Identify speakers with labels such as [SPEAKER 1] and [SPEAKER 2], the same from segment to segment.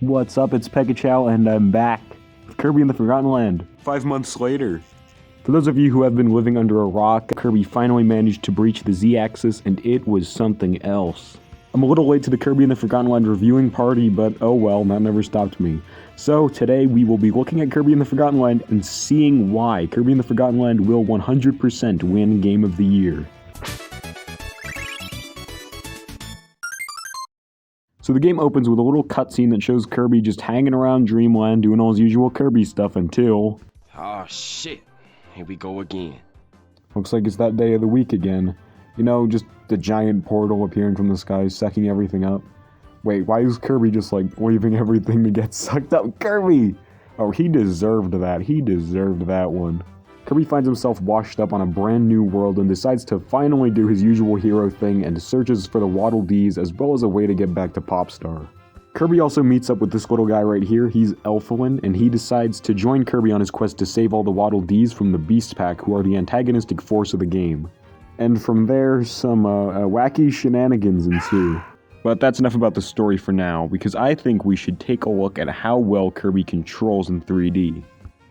[SPEAKER 1] What's up, it's Pekachow, and I'm back with Kirby in the Forgotten Land. 5 months later. For those of you who have been living under a rock, Kirby finally managed to breach the Z-axis, and it was something else. I'm a little late to the Kirby in the Forgotten Land reviewing party, but oh well, that never stopped me. So today we will be looking at Kirby in the Forgotten Land and seeing why Kirby in the Forgotten Land will 100% win Game of the Year. So the game opens with a little cutscene that shows Kirby just hanging around Dreamland doing all his usual Kirby stuff until...
[SPEAKER 2] Oh shit, here we go again.
[SPEAKER 1] Looks like it's that day of the week again. You know, just the giant portal appearing from the sky, sucking everything up. Wait, why is Kirby just like leaving everything to get sucked up? Kirby! Oh, he deserved that. He deserved that one. Kirby finds himself washed up on a brand new world and decides to finally do his usual hero thing and searches for the Waddle Dees as well as a way to get back to Popstar. Kirby also meets up with this little guy right here. He's Elfilin, and he decides to join Kirby on his quest to save all the Waddle Dees from the Beast Pack, who are the antagonistic force of the game. And from there, some wacky shenanigans ensue. But that's enough about the story for now, because I think we should take a look at how well Kirby controls in 3D.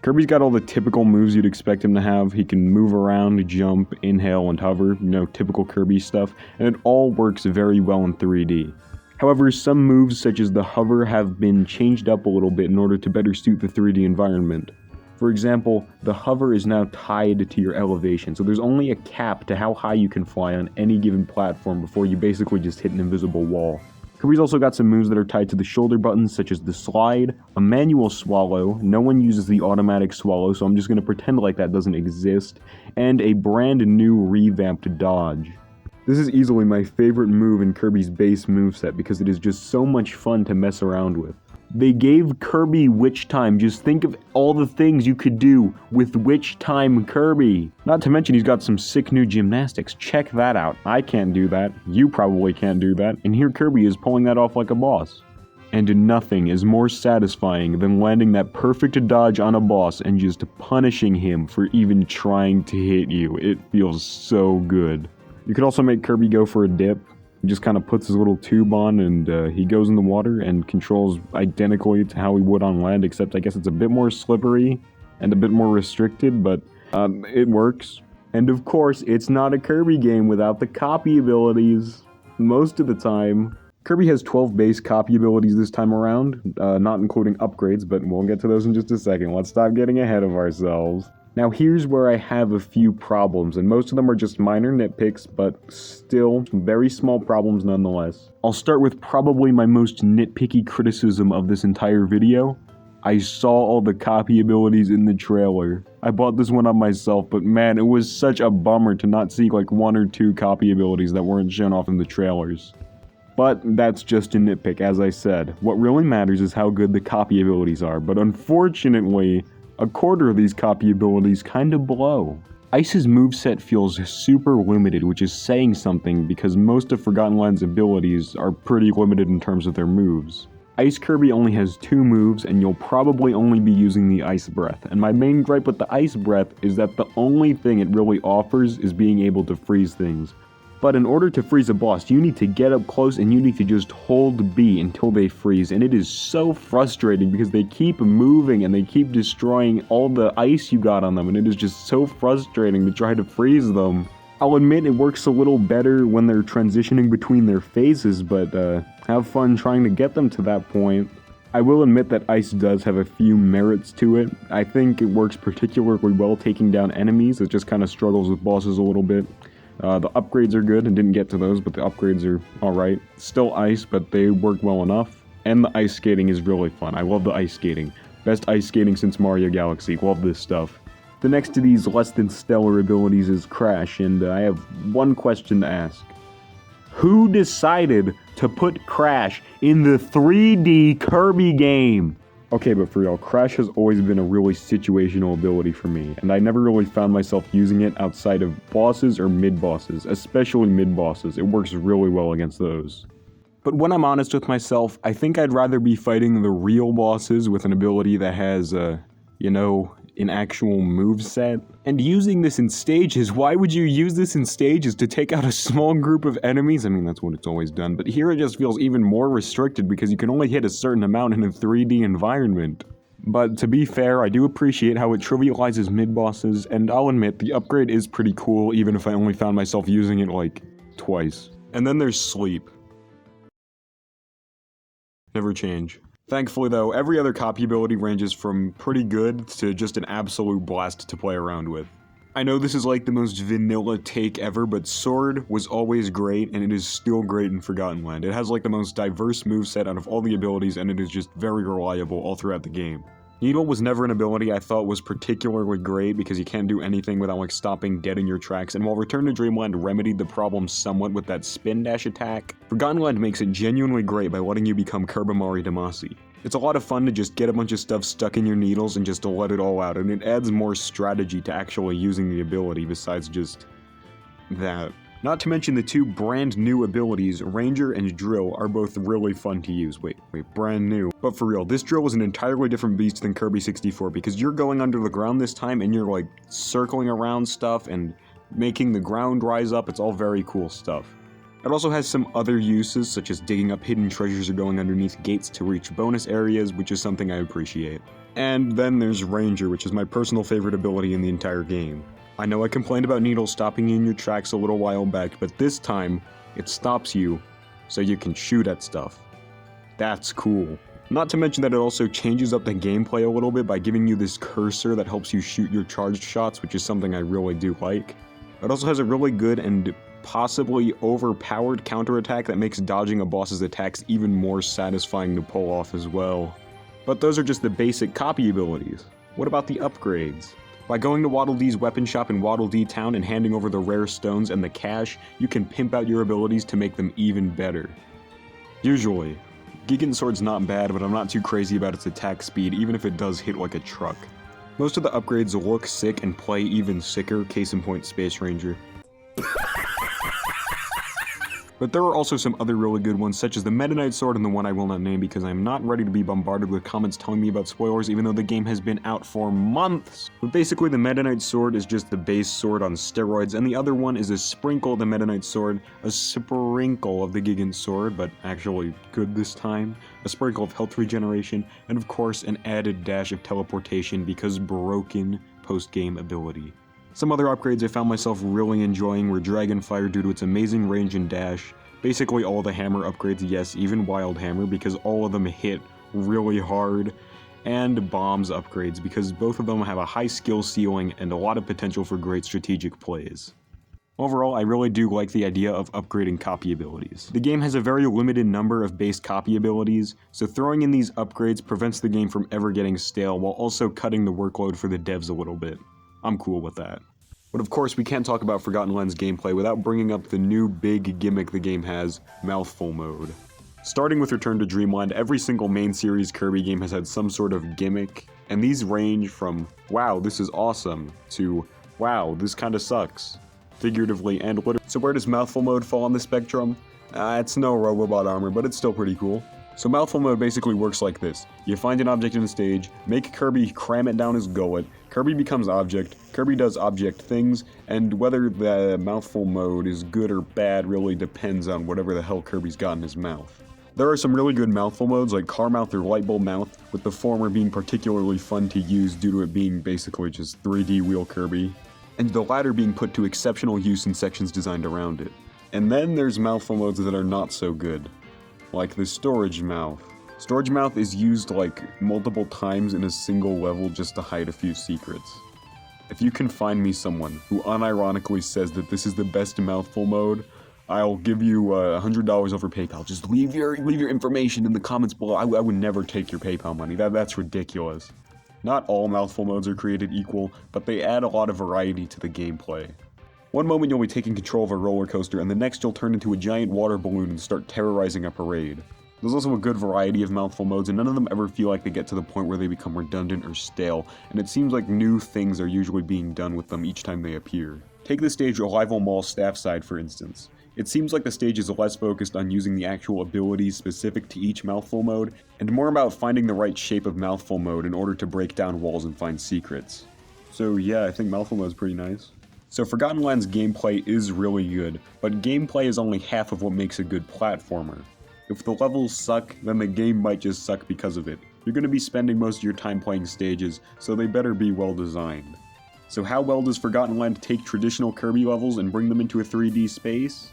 [SPEAKER 1] Kirby's got all the typical moves you'd expect him to have. He can move around, jump, inhale, and hover, you know, typical Kirby stuff, and it all works very well in 3D. However, some moves such as the hover have been changed up a little bit in order to better suit the 3D environment. For example, the hover is now tied to your elevation, so there's only a cap to how high you can fly on any given platform before you basically just hit an invisible wall. Kirby's also got some moves that are tied to the shoulder buttons, such as the slide, a manual swallow, no one uses the automatic swallow, so I'm just going to pretend like that doesn't exist, and a brand new revamped dodge. This is easily my favorite move in Kirby's base moveset because it is just so much fun to mess around with. They gave Kirby Witch Time. Just think of all the things you could do with Witch Time Kirby. Not to mention he's got some sick new gymnastics. Check that out. I can't do that. You probably can't do that. And here Kirby is pulling that off like a boss. And nothing is more satisfying than landing that perfect dodge on a boss and just punishing him for even trying to hit you. It feels so good. You could also make Kirby go for a dip. He just kind of puts his little tube on and he goes in the water and controls identically to how he would on land, except I guess it's a bit more slippery and a bit more restricted, but it works. And of course, it's not a Kirby game without the copy abilities. Most of the time. Kirby has 12 base copy abilities this time around, not including upgrades, but we'll get to those in just a second. Let's stop getting ahead of ourselves. Now here's where I have a few problems, and most of them are just minor nitpicks, but still very small problems nonetheless. I'll start with probably my most nitpicky criticism of this entire video. I saw all the copy abilities in the trailer. I bought this one up myself, but man, it was such a bummer to not see like 1 or 2 copy abilities that weren't shown off in the trailers. But that's just a nitpick, as I said. What really matters is how good the copy abilities are, but unfortunately, a quarter of these copy abilities kinda blow. Ice's moveset feels super limited, which is saying something because most of Forgotten Land's abilities are pretty limited in terms of their moves. Ice Kirby only has 2 moves, and you'll probably only be using the Ice Breath. And my main gripe with the Ice Breath is that the only thing it really offers is being able to freeze things. But in order to freeze a boss, you need to get up close and you need to just hold B until they freeze, and it is so frustrating because they keep moving and they keep destroying all the ice you got on them, and it is just so frustrating to try to freeze them. I'll admit it works a little better when they're transitioning between their phases, but have fun trying to get them to that point. I will admit that Ice does have a few merits to it. I think it works particularly well taking down enemies. It just kind of struggles with bosses a little bit. The upgrades are good, and didn't get to those, but the upgrades are alright. Still ice, but they work well enough. And the ice skating is really fun. I love the ice skating. Best ice skating since Mario Galaxy. Love this stuff. The next to these less than stellar abilities is Crash, and I have one question to ask. Who decided to put Crash in the 3D Kirby game? Okay, but for real, Crash has always been a really situational ability for me, and I never really found myself using it outside of bosses or mid-bosses, especially mid-bosses. It works really well against those. But when I'm honest with myself, I think I'd rather be fighting the real bosses with an ability that has, an actual moveset. And using this in stages, why would you use this in stages to take out a small group of enemies? I mean, that's what it's always done, but here it just feels even more restricted because you can only hit a certain amount in a 3D environment. But to be fair, I do appreciate how it trivializes mid-bosses, and I'll admit, the upgrade is pretty cool even if I only found myself using it like twice. And then there's sleep. Never change. Thankfully though, every other copy ability ranges from pretty good to just an absolute blast to play around with. I know this is like the most vanilla take ever, but Sword was always great, and it is still great in Forgotten Land. It has like the most diverse moveset out of all the abilities, and it is just very reliable all throughout the game. Needle was never an ability I thought was particularly great because you can't do anything without like stopping dead in your tracks, and while Return to Dreamland remedied the problem somewhat with that spin dash attack, Forgotten Land makes it genuinely great by letting you become Kirbamari Damacy. It's a lot of fun to just get a bunch of stuff stuck in your needles and just to let it all out, and it adds more strategy to actually using the ability besides just that. Not to mention the two brand new abilities, Ranger and Drill, are both really fun to use. Wait, brand new. But for real, this Drill is an entirely different beast than Kirby 64 because you're going under the ground this time and you're like circling around stuff and making the ground rise up. It's all very cool stuff. It also has some other uses, such as digging up hidden treasures or going underneath gates to reach bonus areas, which is something I appreciate. And then there's Ranger, which is my personal favorite ability in the entire game. I know I complained about Needle stopping you in your tracks a little while back, but this time, it stops you so you can shoot at stuff. That's cool. Not to mention that it also changes up the gameplay a little bit by giving you this cursor that helps you shoot your charged shots, which is something I really do like. It also has a really good and possibly overpowered counterattack that makes dodging a boss's attacks even more satisfying to pull off as well. But those are just the basic copy abilities. What about the upgrades? By going to Waddle Dee's weapon shop in Waddle Dee Town and handing over the rare stones and the cash, you can pimp out your abilities to make them even better. Usually. Gigant Sword's not bad, but I'm not too crazy about its attack speed, even if it does hit like a truck. Most of the upgrades look sick and play even sicker, case in point Space Ranger. But there are also some other really good ones, such as the Meta Knight Sword and the one I will not name because I'm not ready to be bombarded with comments telling me about spoilers even though the game has been out for months. But basically the Meta Knight Sword is just the base sword on steroids, and the other one is a sprinkle of the Meta Knight Sword, a sprinkle of the Gigant Sword, but actually good this time, a sprinkle of health regeneration, and of course an added dash of teleportation because broken post-game ability. Some other upgrades I found myself really enjoying were Dragonfire due to its amazing range and dash, basically all the hammer upgrades, yes, even Wild Hammer because all of them hit really hard, and Bombs upgrades because both of them have a high skill ceiling and a lot of potential for great strategic plays. Overall, I really do like the idea of upgrading copy abilities. The game has a very limited number of base copy abilities, so throwing in these upgrades prevents the game from ever getting stale while also cutting the workload for the devs a little bit. I'm cool with that. But of course, we can't talk about Forgotten Land's gameplay without bringing up the new big gimmick the game has, Mouthful mode. Starting with Return to Dreamland, every single main series Kirby game has had some sort of gimmick, and these range from, wow, this is awesome, to, wow, this kinda sucks, figuratively and literally. So where does Mouthful mode fall on the spectrum? It's no robot armor, but it's still pretty cool. So Mouthful mode basically works like this. You find an object in a stage, make Kirby cram it down his gullet, Kirby becomes object, Kirby does object things, and whether the Mouthful mode is good or bad really depends on whatever the hell Kirby's got in his mouth. There are some really good Mouthful modes like Car Mouth or Lightbulb Mouth, with the former being particularly fun to use due to it being basically just 3D wheel Kirby, and the latter being put to exceptional use in sections designed around it. And then there's Mouthful modes that are not so good, like the Storage Mouth. Storage Mouth is used like multiple times in a single level just to hide a few secrets. If you can find me someone who unironically says that this is the best Mouthful mode, I'll give you $100 over PayPal. Just leave your information in the comments below. I would never take your PayPal money. That's ridiculous. Not all Mouthful modes are created equal, but they add a lot of variety to the gameplay. One moment you'll be taking control of a roller coaster, and the next you'll turn into a giant water balloon and start terrorizing a parade. There's also a good variety of Mouthful modes, and none of them ever feel like they get to the point where they become redundant or stale, and it seems like new things are usually being done with them each time they appear. Take the stage Arrival Mall Staffside for instance. It seems like the stage is less focused on using the actual abilities specific to each Mouthful mode, and more about finding the right shape of Mouthful mode in order to break down walls and find secrets. So yeah, I think Mouthful mode is pretty nice. So Forgotten Lands gameplay is really good, but gameplay is only half of what makes a good platformer. If the levels suck, then the game might just suck because of it. You're going to be spending most of your time playing stages, so they better be well designed. So how well does Forgotten Land take traditional Kirby levels and bring them into a 3D space?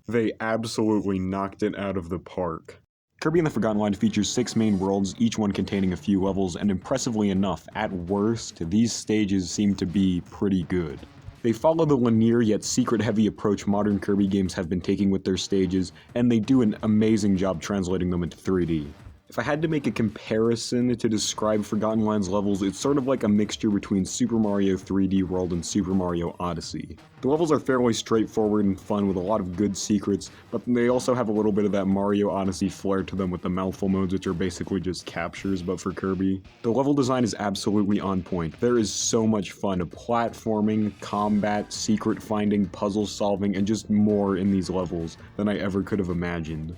[SPEAKER 1] They absolutely knocked it out of the park. Kirby and the Forgotten Land features 6 main worlds, each one containing a few levels, and impressively enough, at worst, these stages seem to be pretty good. They follow the linear yet secret-heavy approach modern Kirby games have been taking with their stages, and they do an amazing job translating them into 3D. If I had to make a comparison to describe Forgotten Lands levels, it's sort of like a mixture between Super Mario 3D World and Super Mario Odyssey. The levels are fairly straightforward and fun with a lot of good secrets, but they also have a little bit of that Mario Odyssey flair to them with the Mouthful modes, which are basically just captures but for Kirby. The level design is absolutely on point. There is so much fun platforming, combat, secret finding, puzzle solving, and just more in these levels than I ever could have imagined.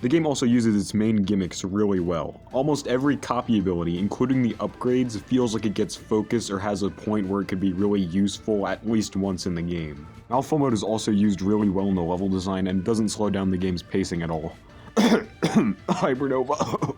[SPEAKER 1] The game also uses its main gimmicks really well. Almost every copy ability, including the upgrades, feels like it gets focus or has a point where it could be really useful at least once in the game. Mouthful mode is also used really well in the level design and doesn't slow down the game's pacing at all. Hybernova.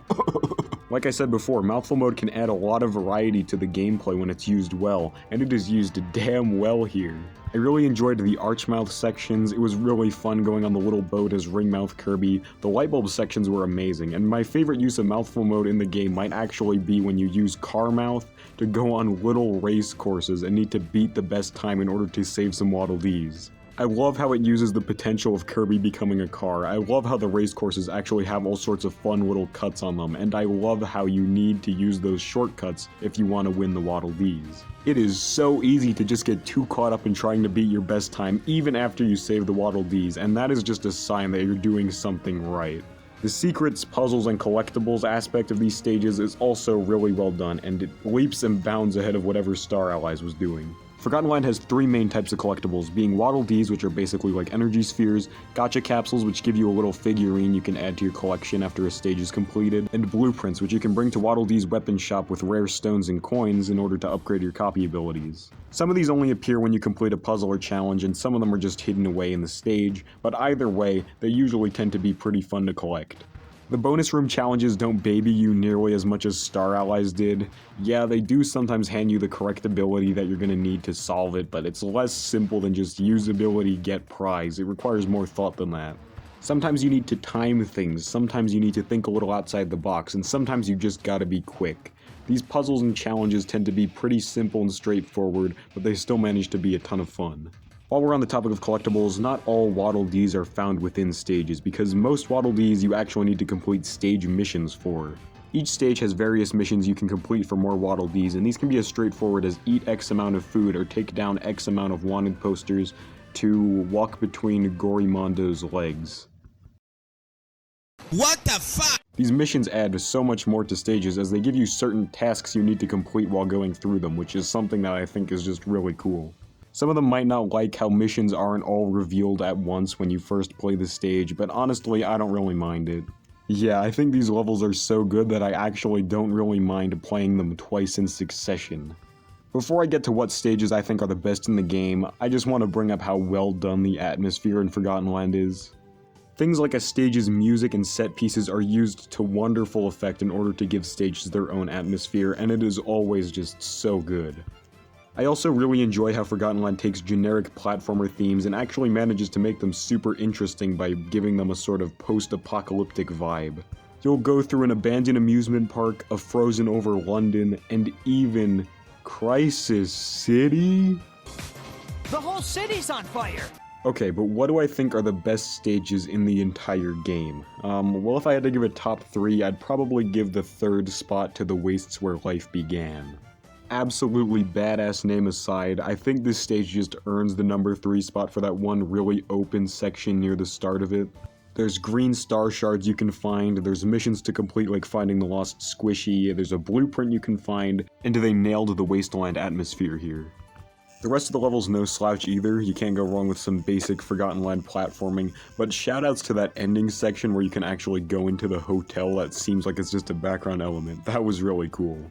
[SPEAKER 1] Like I said before, Mouthful mode can add a lot of variety to the gameplay when it's used well, and it is used damn well here. I really enjoyed the Archmouth sections. It was really fun going on the little boat as Ringmouth Kirby. The Lightbulb sections were amazing, and my favorite use of Mouthful mode in the game might actually be when you use Carmouth to go on little race courses and need to beat the best time in order to save some Waddle Dees. I love how it uses the potential of Kirby becoming a car. I love how the race courses actually have all sorts of fun little cuts on them, and I love how you need to use those shortcuts if you want to win the Waddle Dees. It is so easy to just get too caught up in trying to beat your best time even after you save the Waddle Dees, and that is just a sign that you're doing something right. The secrets, puzzles, and collectibles aspect of these stages is also really well done, and it leaps and bounds ahead of whatever Star Allies was doing. Forgotten Land has 3 main types of collectibles, being Waddle Dees, which are basically like energy spheres, Gotcha Capsules, which give you a little figurine you can add to your collection after a stage is completed, and Blueprints, which you can bring to Waddle Dee's weapon shop with rare stones and coins in order to upgrade your copy abilities. Some of these only appear when you complete a puzzle or challenge, and some of them are just hidden away in the stage, but either way, they usually tend to be pretty fun to collect. The bonus room challenges don't baby you nearly as much as Star Allies did. Yeah, they do sometimes hand you the correct ability that you're going to need to solve it, but it's less simple than just use ability, get prize. It requires more thought than that. Sometimes you need to time things, sometimes you need to think a little outside the box, and sometimes you just gotta be quick. These puzzles and challenges tend to be pretty simple and straightforward, but they still manage to be a ton of fun. While we're on the topic of collectibles, not all Waddle Dees are found within stages, because most Waddle Dees you actually need to complete stage missions for. Each stage has various missions you can complete for more Waddle Dees, and these can be as straightforward as eat X amount of food or take down X amount of wanted posters to walk between Gorimondo's legs.
[SPEAKER 3] What the fuck?
[SPEAKER 1] These missions add so much more to stages as they give you certain tasks you need to complete while going through them, which is something that I think is just really cool. Some of them might not like how missions aren't all revealed at once when you first play the stage, but honestly, I don't really mind it. Yeah, I think these levels are so good that I actually don't really mind playing them twice in succession. Before I get to what stages I think are the best in the game, I just want to bring up how well done the atmosphere in Forgotten Land is. Things like a stage's music and set pieces are used to wonderful effect in order to give stages their own atmosphere, and it is always just so good. I also really enjoy how Forgotten Land takes generic platformer themes and actually manages to make them super interesting by giving them a sort of post-apocalyptic vibe. You'll go through an abandoned amusement park, a frozen over London, and even Crisis City?
[SPEAKER 3] The whole city's on fire!
[SPEAKER 1] Okay, but what do I think are the best stages in the entire game? Well, if I had to give a top 3, I'd probably give the 3rd spot to the Wastes Where Life Began. Absolutely badass name aside, I think this stage just earns the number 3 spot for that one really open section near the start of it. There's green star shards you can find, there's missions to complete like finding the lost squishy, there's a blueprint you can find, and they nailed the wasteland atmosphere here. The rest of the level's no slouch either, you can't go wrong with some basic Forgotten Land platforming, but shoutouts to that ending section where you can actually go into the hotel that seems like it's just a background element. That was really cool.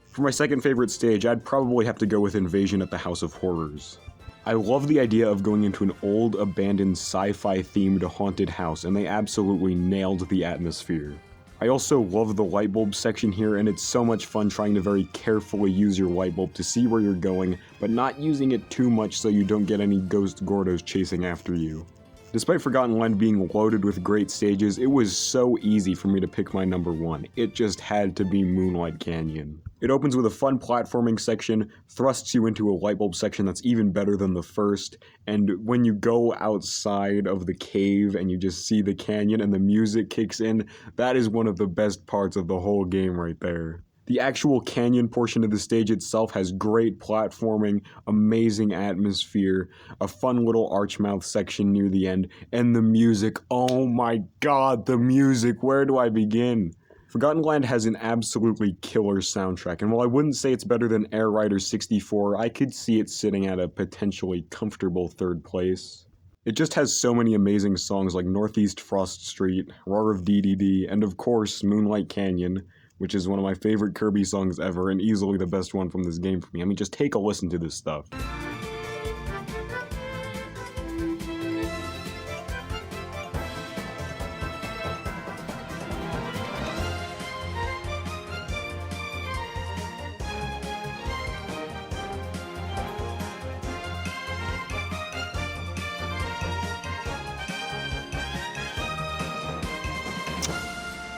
[SPEAKER 1] For my second favorite stage, I'd probably have to go with Invasion at the House of Horrors. I love the idea of going into an old, abandoned, sci-fi themed haunted house, and they absolutely nailed the atmosphere. I also love the light bulb section here, and it's so much fun trying to very carefully use your light bulb to see where you're going, but not using it too much so you don't get any ghost Gordos chasing after you. Despite Forgotten Land being loaded with great stages, it was so easy for me to pick my number one. It just had to be Moonlight Canyon. It opens with a fun platforming section, thrusts you into a light bulb section that's even better than the first, and when you go outside of the cave and you just see the canyon and the music kicks in, that is one of the best parts of the whole game right there. The actual canyon portion of the stage itself has great platforming, amazing atmosphere, a fun little archmouth section near the end, and the music, oh my god, the music, where do I begin? Forgotten Land has an absolutely killer soundtrack, and while I wouldn't say it's better than Air Rider 64, I could see it sitting at a potentially comfortable third place. It just has so many amazing songs like Northeast Frost Street, Roar of DDD, and of course Moonlight Canyon, which is one of my favorite Kirby songs ever and easily the best one from this game for me. I mean, just take a listen to this stuff.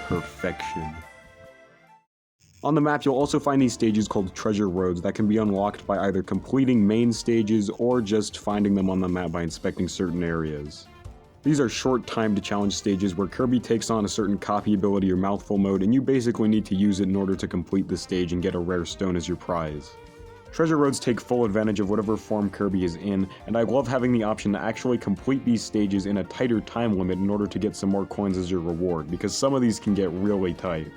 [SPEAKER 1] Perfection. On the map, you'll also find these stages called treasure roads that can be unlocked by either completing main stages or just finding them on the map by inspecting certain areas. These are short timed challenge stages where Kirby takes on a certain copy ability or mouthful mode, and you basically need to use it in order to complete the stage and get a rare stone as your prize. Treasure roads take full advantage of whatever form Kirby is in, and I love having the option to actually complete these stages in a tighter time limit in order to get some more coins as your reward, because some of these can get really tight.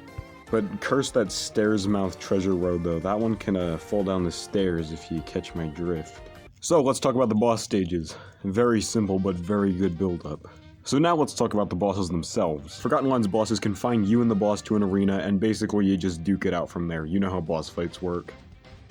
[SPEAKER 1] But curse that stairs mouth treasure road though, that one can fall down the stairs if you catch my drift. So let's talk about the boss stages. Very simple but very good build up. So now let's talk about the bosses themselves. Forgotten Land's bosses confine you and the boss to an arena, and basically you just duke it out from there. You know how boss fights work.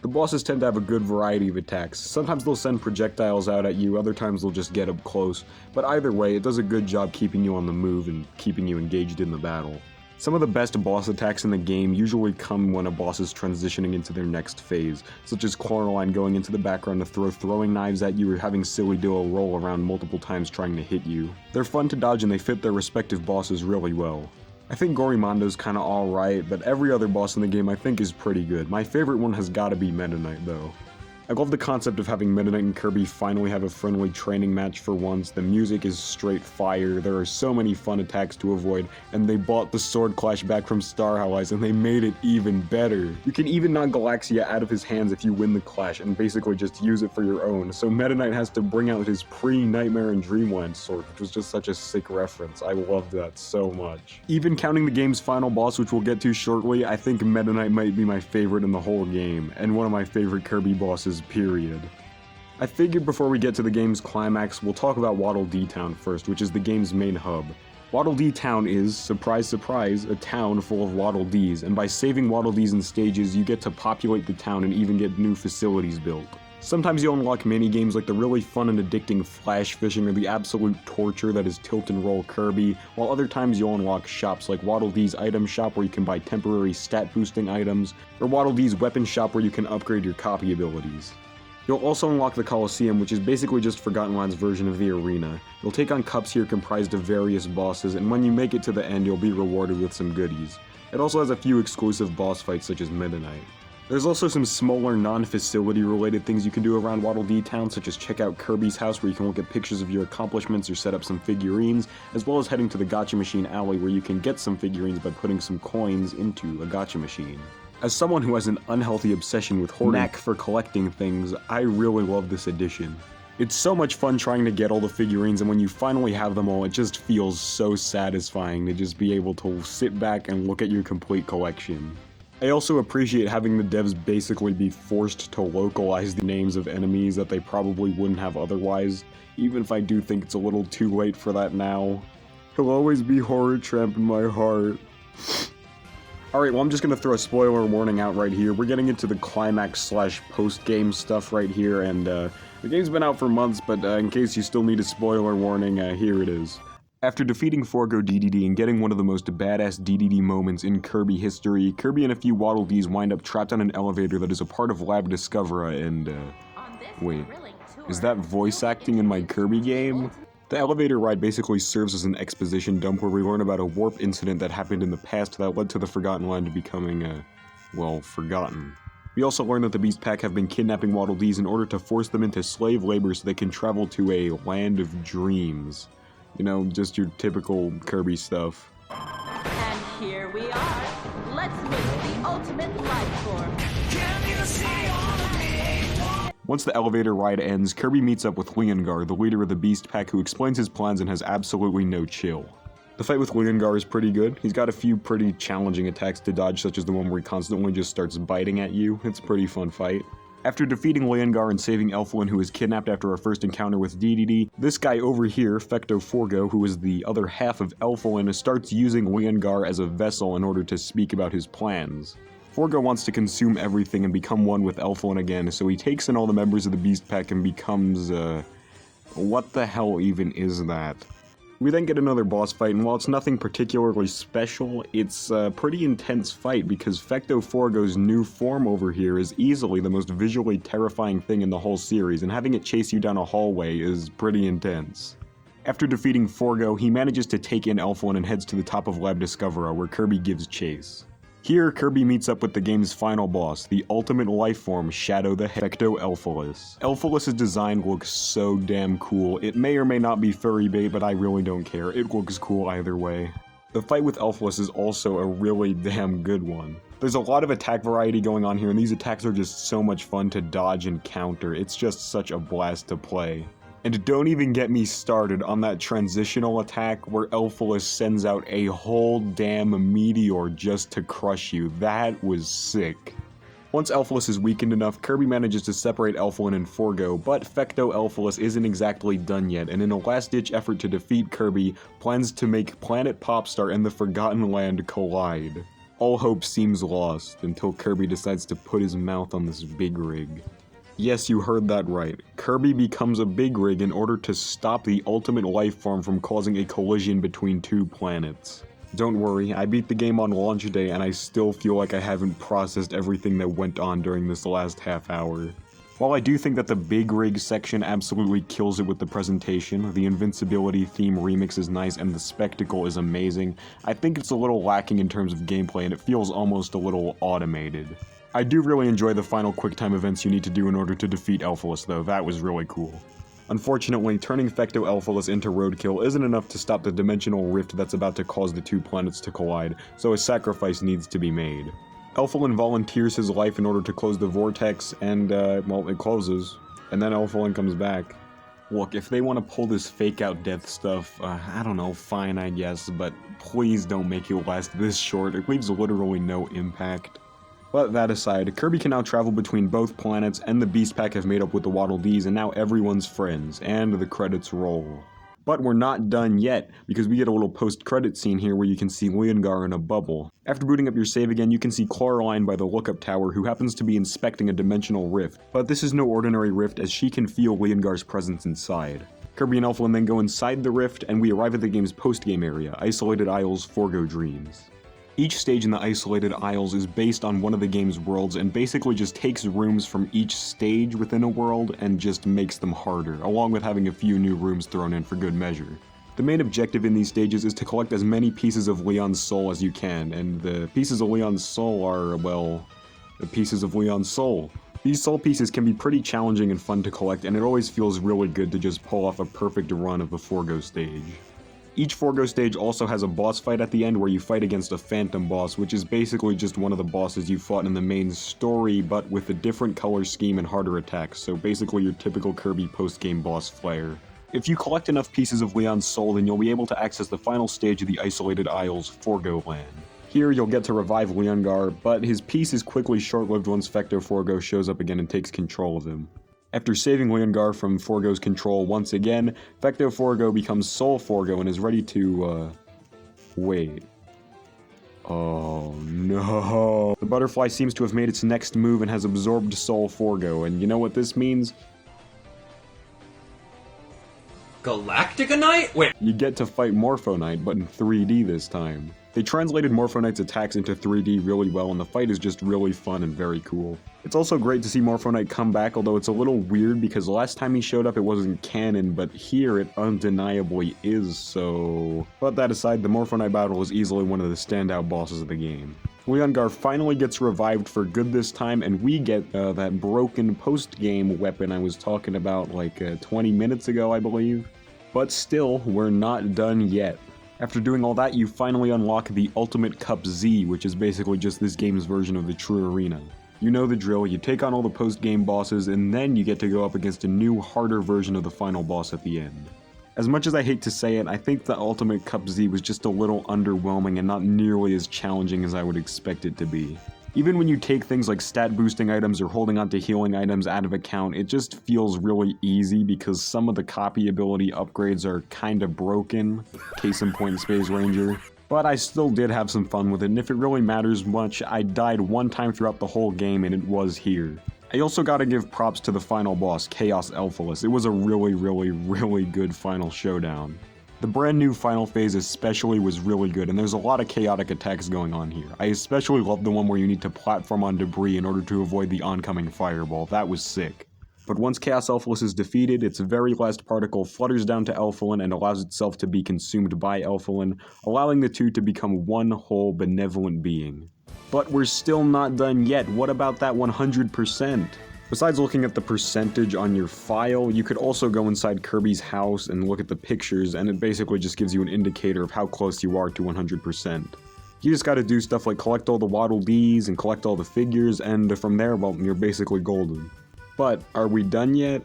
[SPEAKER 1] The bosses tend to have a good variety of attacks. Sometimes they'll send projectiles out at you, other times they'll just get up close, but either way it does a good job keeping you on the move and keeping you engaged in the battle. Some of the best boss attacks in the game usually come when a boss is transitioning into their next phase, such as Coraline going into the background to throw throwing knives at you or having Silly Dillo roll around multiple times trying to hit you. They're fun to dodge and they fit their respective bosses really well. I think Gorimondo's kinda alright, but every other boss in the game I think is pretty good. My favorite one has gotta be Meta Knight though. I love the concept of having Meta Knight and Kirby finally have a friendly training match for once. The music is straight fire, there are so many fun attacks to avoid, and they bought the Sword Clash back from Star Allies and they made it even better. You can even knock Galaxia out of his hands if you win the clash and basically just use it for your own, so Meta Knight has to bring out his pre-Nightmare and Dreamland sword, which was just such a sick reference. I loved that so much. Even counting the game's final boss, which we'll get to shortly, I think Meta Knight might be my favorite in the whole game, and one of my favorite Kirby bosses, period. I figured before we get to the game's climax, we'll talk about Waddle Dee Town first, which is the game's main hub. Waddle Dee Town is, surprise surprise, a town full of Waddle Dees, and by saving Waddle Dees in stages, you get to populate the town and even get new facilities built. Sometimes you'll unlock mini-games like the really fun and addicting flash fishing or the absolute torture that is Tilt and Roll Kirby, while other times you'll unlock shops like Waddle Dee's item shop where you can buy temporary stat boosting items, or Waddle Dee's weapon shop where you can upgrade your copy abilities. You'll also unlock the Coliseum, which is basically just Forgotten Land's version of the arena. You'll take on cups here comprised of various bosses, and when you make it to the end, you'll be rewarded with some goodies. It also has a few exclusive boss fights such as Meta Knight. There's also some smaller non-facility related things you can do around Waddle Dee Town, such as check out Kirby's house where you can look at pictures of your accomplishments or set up some figurines, as well as heading to the Gacha Machine alley where you can get some figurines by putting some coins into a Gacha Machine. As someone who has an unhealthy obsession with hoarding, knack for collecting things, I really love this edition. It's so much fun trying to get all the figurines, and when you finally have them all, it just feels so satisfying to just be able to sit back and look at your complete collection. I also appreciate having the devs basically be forced to localize the names of enemies that they probably wouldn't have otherwise, even if I do think it's a little too late for that now. He'll always be Horror Tramp in my heart. Alright, well I'm just gonna throw a spoiler warning out right here. We're getting into the climax / post-game stuff right here, and the game's been out for months, but in case you still need a spoiler warning, here it is. After defeating Forgo DDD and getting one of the most badass DDD moments in Kirby history, Kirby and a few Waddle Dees wind up trapped on an elevator that is a part of Lab Discovera, and wait, is that voice acting in my Kirby game? The elevator ride basically serves as an exposition dump where we learn about a warp incident that happened in the past that led to the Forgotten Land becoming, well, forgotten. We also learn that the Beast Pack have been kidnapping Waddle Dees in order to force them into slave labor so they can travel to a land of dreams. You know, just your typical Kirby stuff.
[SPEAKER 4] And here we are. Let's meet the ultimate life form. Can you see all of me?
[SPEAKER 1] Once the elevator ride ends, Kirby meets up with Leongar, the leader of the Beast Pack, who explains his plans and has absolutely no chill. The fight with Leongar is pretty good. He's got a few pretty challenging attacks to dodge, such as the one where he constantly just starts biting at you. It's a pretty fun fight. After defeating Leongar and saving Elflin, who was kidnapped after our first encounter with DDD, this guy over here, Fecto Forgo, who is the other half of Elflin, starts using Leongar as a vessel in order to speak about his plans. Forgo wants to consume everything and become one with Elflin again, so he takes in all the members of the Beast Pack and becomes, what the hell even is that? We then get another boss fight, and while it's nothing particularly special, it's a pretty intense fight because Fecto Forgo's new form over here is easily the most visually terrifying thing in the whole series, and having it chase you down a hallway is pretty intense. After defeating Forgo, he manages to take in Elflin and heads to the top of Lab Discovera, where Kirby gives chase. Here, Kirby meets up with the game's final boss, the ultimate life form, Shadow the Hecto Elphalus. Elphalus's design looks so damn cool. It may or may not be furry bait, but I really don't care. It looks cool either way. The fight with Elphalus is also a really damn good one. There's a lot of attack variety going on here, and these attacks are just so much fun to dodge and counter. It's just such a blast to play. And don't even get me started on that transitional attack where Elphalus sends out a whole damn meteor just to crush you. That was sick. Once Elphalus is weakened enough, Kirby manages to separate Elflin and Forgo, but Fecto Elphalus isn't exactly done yet, and in a last-ditch effort to defeat Kirby, plans to make Planet Popstar and the Forgotten Land collide. All hope seems lost until Kirby decides to put his mouth on this big rig. Yes, you heard that right. Kirby becomes a big rig in order to stop the ultimate life form from causing a collision between two planets. Don't worry, I beat the game on launch day and I still feel like I haven't processed everything that went on during this last half hour. While I do think that the big rig section absolutely kills it with the presentation, the invincibility theme remix is nice and the spectacle is amazing, I think it's a little lacking in terms of gameplay and it feels almost a little automated. I do really enjoy the final quick-time events you need to do in order to defeat Elphalus though, that was really cool. Unfortunately, turning Fecto Elphalus into roadkill isn't enough to stop the dimensional rift that's about to cause the two planets to collide, so a sacrifice needs to be made. Elflin volunteers his life in order to close the vortex, and, well, it closes. And then Elflin comes back. Look, if they want to pull this fake-out death stuff, I don't know, fine I guess, but please don't make it last this short, it leaves literally no impact. But that aside, Kirby can now travel between both planets, and the Beast Pack have made up with the Waddle Dees, and now everyone's friends, and the credits roll. But we're not done yet, because we get a little post-credit scene here where you can see Leongar in a bubble. After booting up your save again, you can see Coraline by the lookup tower, who happens to be inspecting a dimensional rift. But this is no ordinary rift, as she can feel Leongar's presence inside. Kirby and Elflin then go inside the rift, and we arrive at the game's post-game area, Isolated Isles Forgo Dreams. Each stage in the Isolated Isles is based on one of the game's worlds and basically just takes rooms from each stage within a world and just makes them harder, along with having a few new rooms thrown in for good measure. The main objective in these stages is to collect as many pieces of Leon's soul as you can, and the pieces of Leon's soul are, well, the pieces of Leon's soul. These soul pieces can be pretty challenging and fun to collect, and it always feels really good to just pull off a perfect run of the Forgo stage. Each Forgo stage also has a boss fight at the end where you fight against a phantom boss, which is basically just one of the bosses you fought in the main story, but with a different color scheme and harder attacks, so basically your typical Kirby post-game boss flair. If you collect enough pieces of Leon's soul, then you'll be able to access the final stage of the Isolated Isles, Forgo Land. Here, you'll get to revive Leongar, but his peace is quickly short-lived once Fecto Forgo shows up again and takes control of him. After saving Leongar from Forgo's control once again, Fecto Forgo becomes Soul Forgo and is ready to, wait. Oh no. The butterfly seems to have made its next move and has absorbed Soul Forgo, and you know what this means?
[SPEAKER 5] Galactica Knight? Wait.
[SPEAKER 1] You get to fight Morpho Knight, but in 3D this time. They translated Morpho Knight's attacks into 3D really well, and the fight is just really fun and very cool. It's also great to see Morpho Knight come back, although it's a little weird because last time he showed up it wasn't canon, but here it undeniably is, so... But that aside, the Morpho Knight battle is easily one of the standout bosses of the game. Leongar finally gets revived for good this time, and we get that broken post-game weapon I was talking about like 20 minutes ago, I believe. But still, we're not done yet. After doing all that, you finally unlock the Ultimate Cup Z, which is basically just this game's version of the true arena. You know the drill, you take on all the post-game bosses, and then you get to go up against a new, harder version of the final boss at the end. As much as I hate to say it, I think the Ultimate Cup Z was just a little underwhelming and not nearly as challenging as I would expect it to be. Even when you take things like stat boosting items or holding onto healing items out of account, it just feels really easy because some of the copy ability upgrades are kinda broken, case in point Space Ranger. But I still did have some fun with it, and if it really matters much, I died one time throughout the whole game and it was here. I also gotta give props to the final boss, Chaos Elphalus. It was a really good final showdown. The brand new final phase especially was really good, and there's a lot of chaotic attacks going on here. I especially love the one where you need to platform on debris in order to avoid the oncoming fireball. That was sick. But once Chaos Elphalus is defeated, its very last particle flutters down to Elphalin and allows itself to be consumed by Elphalin, allowing the two to become one whole benevolent being. But we're still not done yet. What about that 100%? Besides looking at the percentage on your file, you could also go inside Kirby's house and look at the pictures, and it basically just gives you an indicator of how close you are to 100%. You just gotta do stuff like collect all the Waddle Dees and collect all the figures, and from there, well, you're basically golden. But, are we done yet?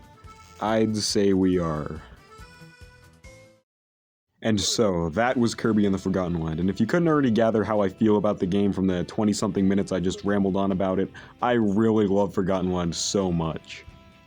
[SPEAKER 1] I'd say we are. And so, that was Kirby and the Forgotten Land, and if you couldn't already gather how I feel about the game from the 20-something minutes I just rambled on about it, I really love Forgotten Land so much.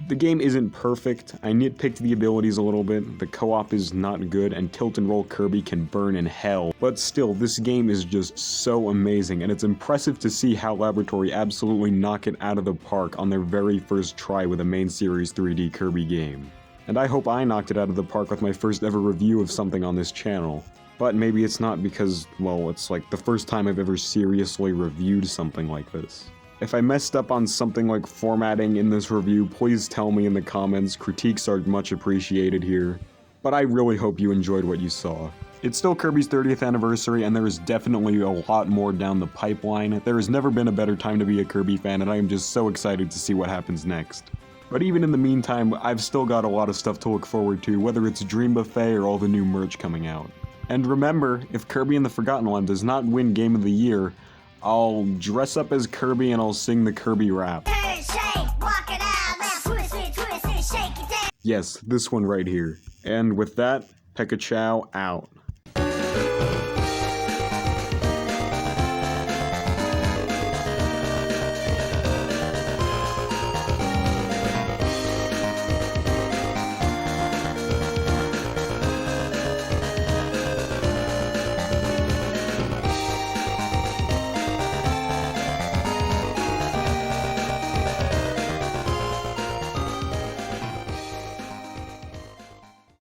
[SPEAKER 1] The game isn't perfect, I nitpicked the abilities a little bit, the co-op is not good, and Tilt and Roll Kirby can burn in hell, but still, this game is just so amazing, and it's impressive to see how Laboratory absolutely knock it out of the park on their very first try with a main series 3D Kirby game. And I hope I knocked it out of the park with my first ever review of something on this channel. But maybe it's not because, well, it's like the first time I've ever seriously reviewed something like this. If I messed up on something like formatting in this review, please tell me in the comments. Critiques are much appreciated here. But I really hope you enjoyed what you saw. It's still Kirby's 30th anniversary, and there is definitely a lot more down the pipeline. There has never been a better time to be a Kirby fan, and I am just so excited to see what happens next. But even in the meantime, I've still got a lot of stuff to look forward to, whether it's Dream Buffet or all the new merch coming out. And remember, if Kirby and the Forgotten Land does not win Game of the Year, I'll dress up as Kirby and I'll sing the Kirby rap.
[SPEAKER 6] Turn, shake, walk it out, now twist it, shake it down.
[SPEAKER 1] Yes, this one right here. And with that, Pekachow out.